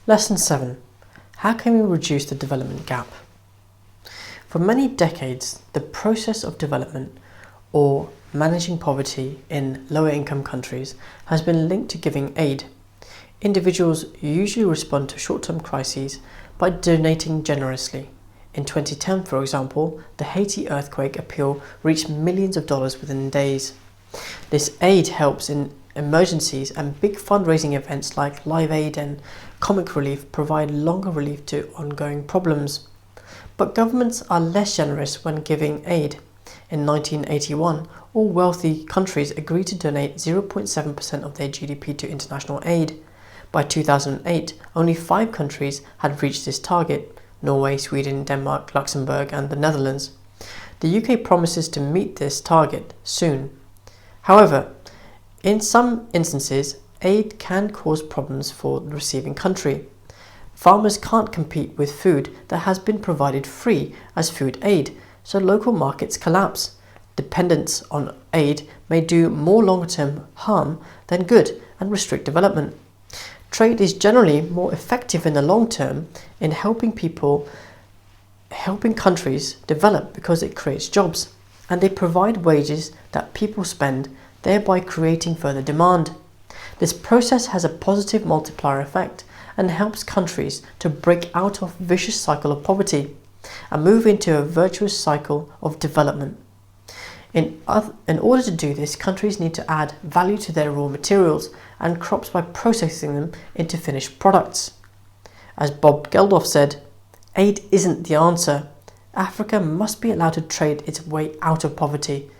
Lesson 7. How can we reduce the development gap? For many decades, the process of development, or managing poverty in lower income countries, has been linked to giving aid. Individuals usually respond to short-term crises by donating generously. In 2010, for example, the Haiti earthquake appeal reached millions of dollars within days. This aid helps in emergencies, and big fundraising events like Live Aid and Comic Relief provide longer relief to ongoing problems. But governments are less generous when giving aid. In 1981, all wealthy countries agreed to donate 0.7% of their GDP to international aid. By 2008, only 5 countries had reached this target: Norway, Sweden, Denmark, Luxembourg, and the Netherlands. The UK promises to meet this target soon. However, in some instances, aid can cause problems for the receiving country. Farmers can't compete with food that has been provided free as food aid, so local markets collapse. Dependence on aid may do more long-term harm than good and restrict development. Trade is generally more effective in the long term in helping countries develop because it creates jobs, and they provide wages that people spend, thereby creating further demand. This process has a positive multiplier effect and helps countries to break out of a vicious cycle of poverty and move into a virtuous cycle of development. In order to do this, countries need to add value to their raw materials and crops by processing them into finished products. As Bob Geldof said, "Aid isn't the answer. Africa must be allowed to trade its way out of poverty."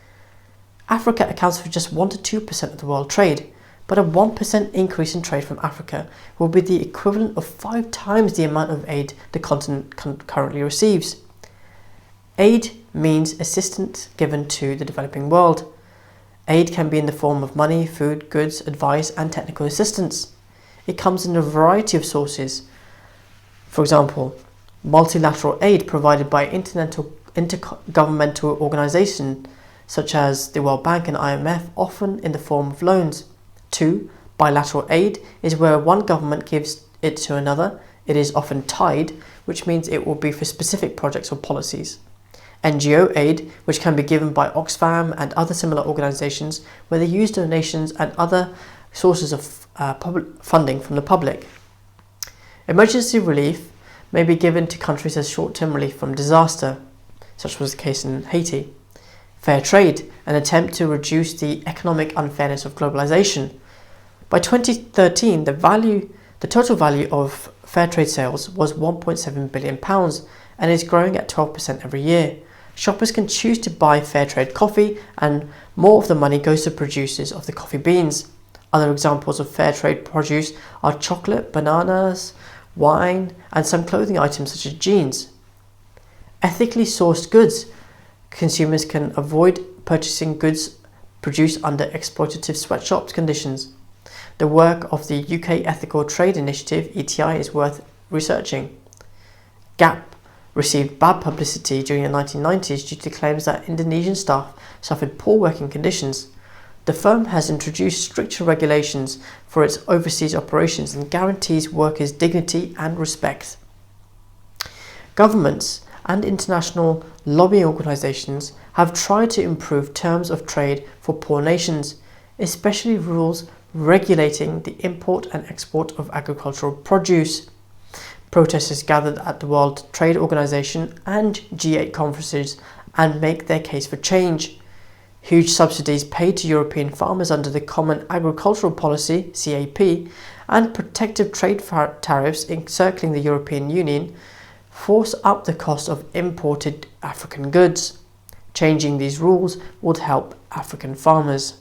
Africa accounts for just 1 to 2% of the world trade, but a 1% increase in trade from Africa will be the equivalent of 5 times the amount of aid the continent currently receives. Aid means assistance given to the developing world. Aid can be in the form of money, food, goods, advice, and technical assistance. It comes in a variety of sources. For example, multilateral aid provided by intergovernmental organizations such as the World Bank and IMF, often in the form of loans. 2. Bilateral aid is where one government gives it to another. It is often tied, which means it will be for specific projects or policies. NGO aid, which can be given by Oxfam and other similar organizations, where they use donations and other sources of funding from the public. Emergency relief may be given to countries as short-term relief from disaster, such was the case in Haiti. Fair trade, an attempt to reduce the economic unfairness of globalization. By 2013, the total value of fair trade sales was £1.7 billion and is growing at 12% every year. Shoppers can choose to buy fair trade coffee, and more of the money goes to producers of the coffee beans. Other examples of fair trade produce are chocolate, bananas, wine, and some clothing items such as jeans. Ethically sourced goods. Consumers can avoid purchasing goods produced under exploitative sweatshop conditions. The work of the UK Ethical Trade Initiative, ETI, is worth researching. Gap received bad publicity during the 1990s due to claims that Indonesian staff suffered poor working conditions. The firm has introduced stricter regulations for its overseas operations and guarantees workers' dignity and respect. Governments and international lobbying organizations have tried to improve terms of trade for poor nations, especially rules regulating the import and export of agricultural produce. Protesters gathered at the World Trade Organization and G8 conferences and make their case for change. Huge subsidies paid to European farmers under the Common Agricultural Policy, CAP, and protective trade tariffs encircling the European Union force up the cost of imported African goods. Changing these rules would help African farmers.